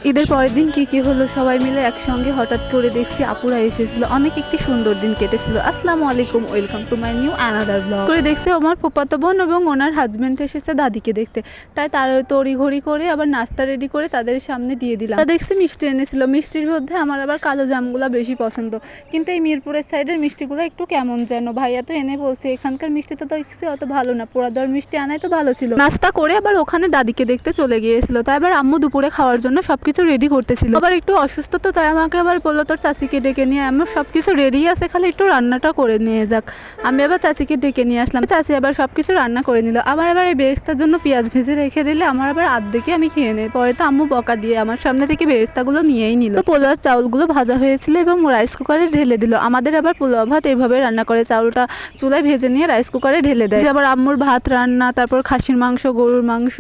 ঈদের পরের দিন কি হলো, সবাই মিলে একসঙ্গে হঠাৎ করে দেখছি আপুরা এসেছিল। অনেক একটি সুন্দর দিন কেটেছিল। আসসালামু আলাইকুম, welcome to my new another blog. করে দেখছি আমার ফুফাতো বোন এবং ওনার হাজবেন্ড এসেছে দাদিকে দেখতে। তাই তার তড়িঘড়ি করে আবার নাস্তা রেডি করে তাদের সামনে দিয়ে দিলাম। দেখছি মিষ্টি এনেছিল। মিষ্টির মধ্যে আমার আবার কালো জামগুলো বেশি পছন্দ, কিন্তু এই মিরপুরের সাইডের মিষ্টিগুলো একটু কেমন যেন। ভাইয়া তো এনে বলছে এখানকার মিষ্টি তো দেখছি অত ভালো না, পোড়াদর মিষ্টি আনাই তো ভালো ছিল। নাস্তা করে আবার ওখানে দাদিকে দেখতে চলে গিয়েছিল। তাই আবার আম্মু দুপুরে খাওয়ার জন্য সবকিছু রেডি করতেছিল। আবার একটু অসুস্থ তো, তাই আমাকে আবার বললো তোর চাচিকে ডেকে নিয়ে, আমার সবকিছু রেডি আছে, খালি একটু রান্নাটা করে নিয়ে যাক। আমি আবার চাচিকে ডেকে নিয়ে আসলাম। চাচি আবার সবকিছু রান্না করে নিল। আবার এই বেরেস্তার জন্য পেঁয়াজ ভেজে রেখে দিলে আমার আবার আর্ধেকে আমি খেয়ে নেই। পরে তো আম্মু বকা দিয়ে আমার সামনে থেকে বেরেস্তাগুলো নিয়েই নিল। পোলাও চাউলগুলো ভাজা হয়েছিল এবং রাইস কুকারে ঢেলে দিল। আমাদের আবার পোলাও ভাত এইভাবে রান্না করে, চাউলটা চুলায় ভেজে নিয়ে রাইস কুকারে ঢেলে দেয়। আবার আম্মুর ভাত রান্না, তারপর খাসির মাংস, গরুর মাংস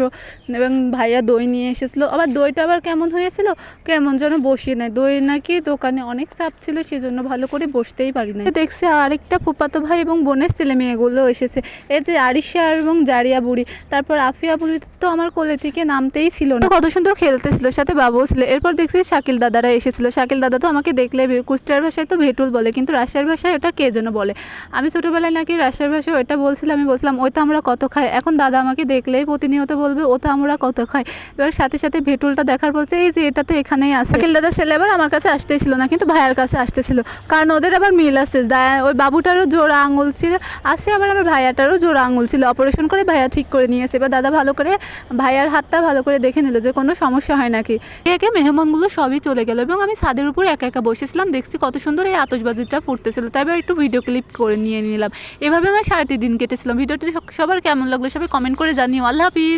এবং ভাইয়া দই নিয়ে এসেছিলো। আবার দইটা আবার কেমন হয়েছিল, কেমন যেন বসিয়ে নেয়। দই নাকি দোকানে অনেক চাপ ছিল, সেজন্য ভালো করে বসতেই পারি না। দেখছি আরেকটা ফুফাতো ভাই এবং বোনের ছেলে মেয়েগুলো এসেছে। এই যে আরিশা এবং জারিয়া বুড়ি, তারপর আফিয়া বুড়ি তো আমার কোলে থেকে নামতেই ছিল না, কত সুন্দর খেলতেছিল, সাথে বাবুও ছিল। এরপর দেখছি শাকিল দাদারা এসেছিল। শাকিল দাদা তো আমাকে দেখলে কুষ্টিয়ার ভাষায় তো ভেটুল বলে, কিন্তু রাজশাহীর ভাষায় ওটা কে যেন বলে। আমি ছোটোবেলায় নাকি রাজশাহীর ভাষায় ওইটা বলছিলাম। আমি বলছিলাম ওইটা আমরা কত খাই। এখন দাদা আমাকে দেখলেই প্রতিনিয়ত বলবে ওটা আমরা কত খাই। এবার সাথে সাথে ভেটুলটা দেখার বলছে এই যে এটা তো এখানেই আছে। শাকিল দাদার ছেলে আবার আমার কাছে আসতেছিল না, কিন্তু ভাইয়ার কাছে আসতেছিল, কারণ ওদের আবার মিল আছে। ওই বাবুটারও জোড়া আঙুল ছিল আছে, আবার আমার ভাইয়াটারও জোড়া আঙুল ছিল। অপারেশন করে ভাইয়া ঠিক করে নিয়েছে। এবার দাদা ভালো করে ভাইয়ার হাতটা ভালো করে দেখে নিল যে কোনো সমস্যা হয় নাকি। একে মেহমানগুলো সবই চলে গেল এবং আমি ছাদের উপর একা একা বসেছিলাম। দেখছি কত সুন্দর এই আতশবাজিটা ফুটতেছিল। তাই এবার একটু ভিডিও ক্লিপ করে নিয়ে নিলাম। এভাবে আমার সারাটি দিন কেটেছিলাম। ভিডিওটি সবার কেমন লাগলো সবাই কমেন্ট করে জানিও। আল্লাহ হাফিজ।